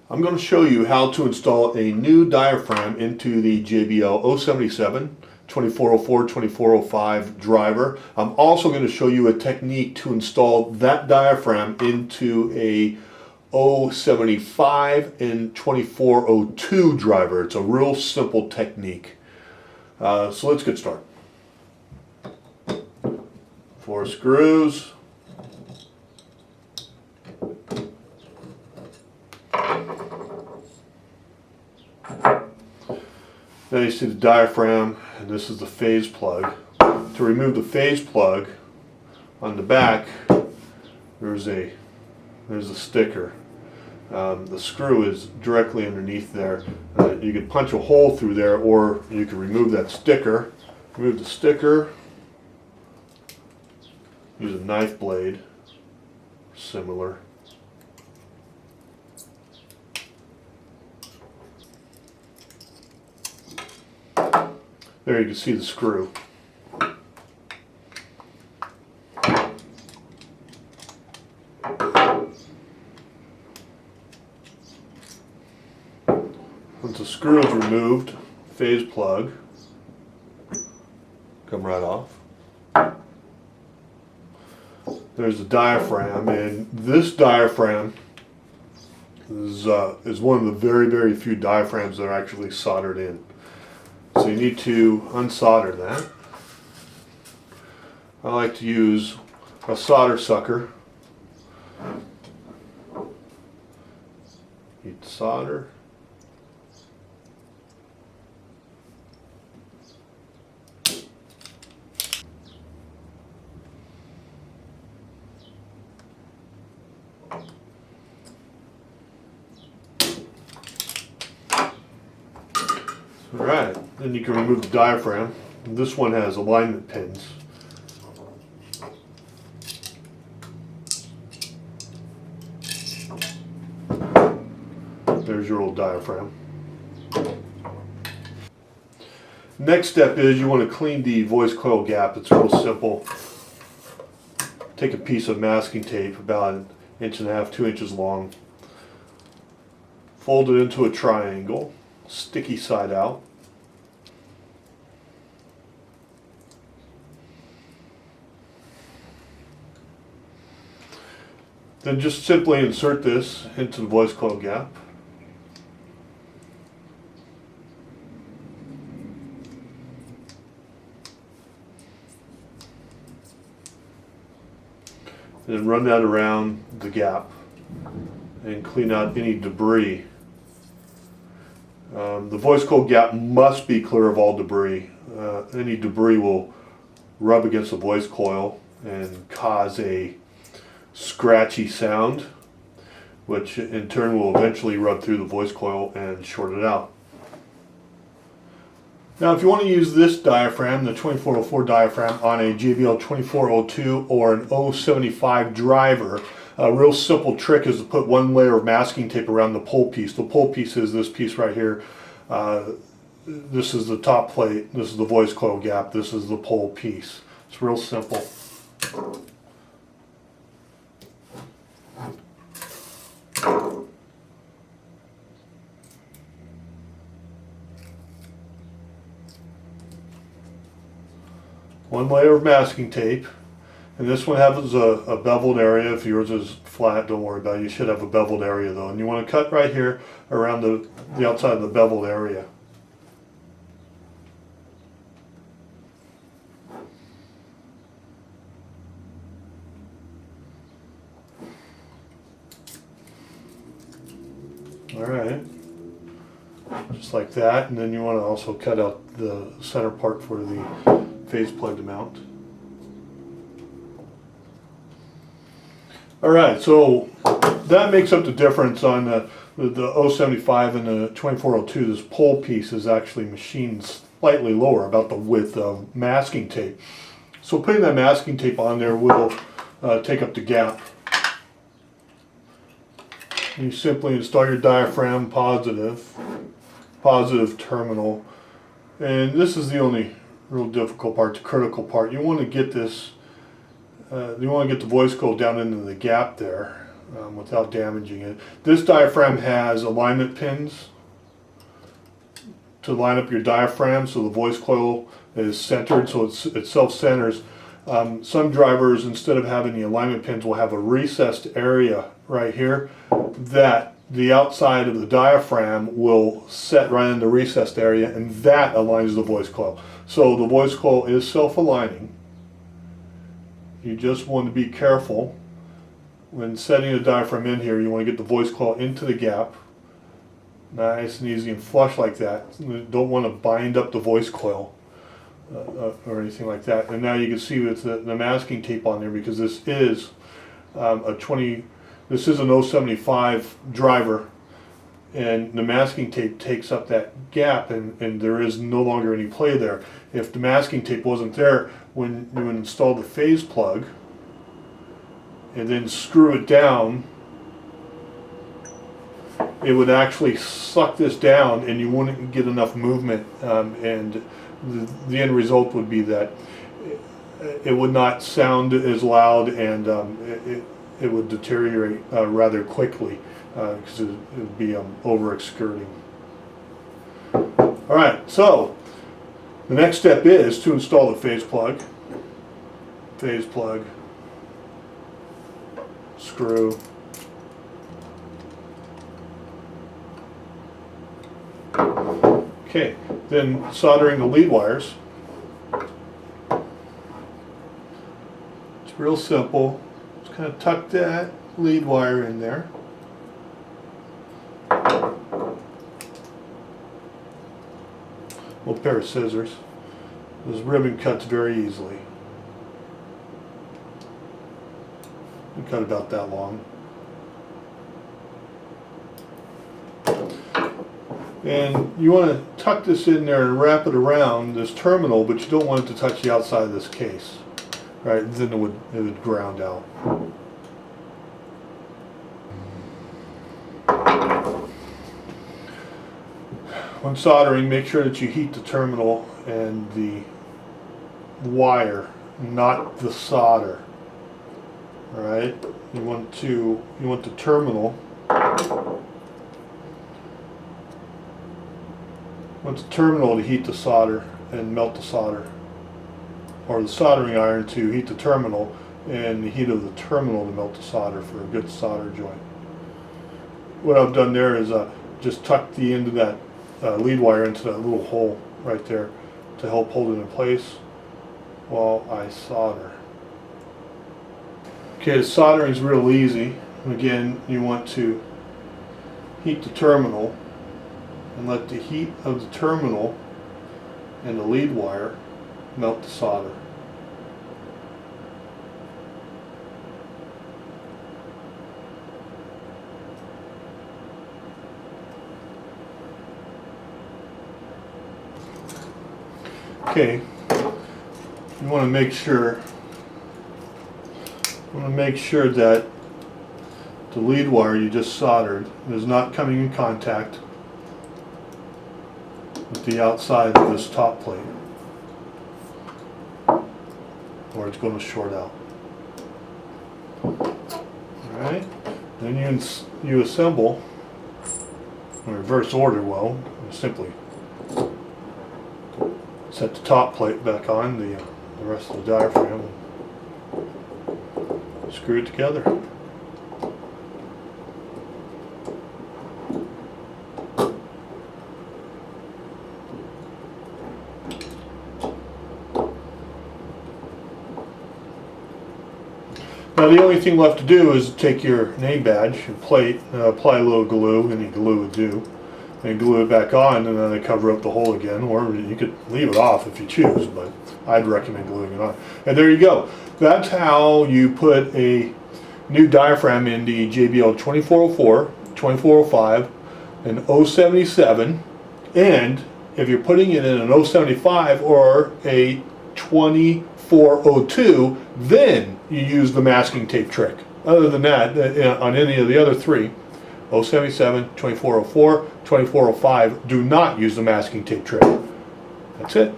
I'm going to show you how to install a new diaphragm into the JBL 077 2404 2405 driver. I'm also going to show you a technique to install that diaphragm into a 075 and 2402 driver. It's a real simple technique. So let's get started. 4 screws. Now you see the diaphragm, and this is the phase plug. To remove the phase plug, on the back there's a sticker. The screw is directly underneath there. You could punch a hole through there, or you could remove that sticker. Remove the sticker. Use a knife blade, similar. There you can see the screw. Once the screw is removed, phase plug come right off. There's the diaphragm, and this diaphragm is one of the very few diaphragms that are actually soldered in. So you need to unsolder that. I like to use a solder sucker. Heat solder. Alright, then you can remove the diaphragm. This one has alignment pins. There's your old diaphragm. Next step is you want to clean the voice coil gap. It's real simple. Take a piece of masking tape about 1.5 inches, 2 inches long. Fold it into a triangle, sticky side out. Then just simply insert this into the voice coil gap. Then run that around the gap and clean out any debris. The voice coil gap must be clear of all debris. Any debris will rub against the voice coil and cause a scratchy sound, which in turn will eventually rub through the voice coil and short it out. Now if you want to use this diaphragm, the 2404 diaphragm, on a JBL 2402 or an 075 driver, a real simple trick is to put one layer of masking tape around the pole piece. The pole piece is this piece right here. This is the top plate, this is the voice coil gap, this is the pole piece. It's real simple. One layer of masking tape, and this one has a beveled area. If yours is flat, don't worry about it. You should have a beveled area though, and you want to cut right here around the outside of the beveled area. Alright, just like that, and then you want to also cut out the center part for the phase plug to mount. Alright, so that makes up the difference on the 075 and the 2402. This pole piece is actually machined slightly lower, about the width of masking tape. So putting that masking tape on there will take up the gap. You simply install your diaphragm positive terminal, and this is the only real difficult part, the critical part. You want to get this, you want to get the voice coil down into the gap there. without damaging it. This diaphragm has alignment pins to line up your diaphragm so the voice coil is centered, so it self-centers. Some drivers, instead of having the alignment pins, will have a recessed area right here that the outside of the diaphragm will set right in the recessed area, and that aligns the voice coil. So the voice coil is self-aligning. You just want to be careful when setting the diaphragm in here. You want to get the voice coil into the gap, nice and easy and flush like that. You don't want to bind up the voice coil or anything like that. And now you can see with the masking tape on there, because this is this is an 075 driver, and the masking tape takes up that gap, and there is no longer any play there. If the masking tape wasn't there, when you install the phase plug and then screw it down, it would actually suck this down and you wouldn't get enough movement, and the end result would be that it would not sound as loud, and it would deteriorate rather quickly because it would be over excurting. Alright, so the next step is to install the phase plug. Phase plug, screw, okay, then soldering the lead wires. It's real simple. Just kind of tuck that lead wire in there. Little pair of scissors. This ribbon cuts very easily. You cut about that long. And you want to tuck this in there and wrap it around this terminal, but you don't want it to touch the outside of this case, right? Then it would ground out. When soldering, make sure that you heat the terminal and the wire, not the solder. All right, you want the terminal. Want the terminal to heat the solder and melt the solder, or the soldering iron to heat the terminal and the heat of the terminal to melt the solder for a good solder joint. What I've done there is just tuck the end of that lead wire into that little hole right there to help hold it in place while I solder. Okay, the soldering is real easy. Again, you want to heat the terminal and let the heat of the terminal and the lead wire melt the solder. Okay, you want to make sure that the lead wire you just soldered is not coming in contact with the outside of this top plate, or it's going to short out. Alright, then you assemble in reverse order. Well, you simply set the top plate back on, the rest of the diaphragm, and screw it together. Now the only thing left to do is take your name badge and plate, apply a little glue, any glue would do, and glue it back on, and then cover up the hole again, or you could leave it off if you choose, but I'd recommend gluing it on. And there you go. That's how you put a new diaphragm in the JBL 2404, 2405, an 077, and if you're putting it in an 075 or a 2402, then you use the masking tape trick. Other than that, on any of the other three, 077, 2404, 2405, do not use the masking tape trick. That's it.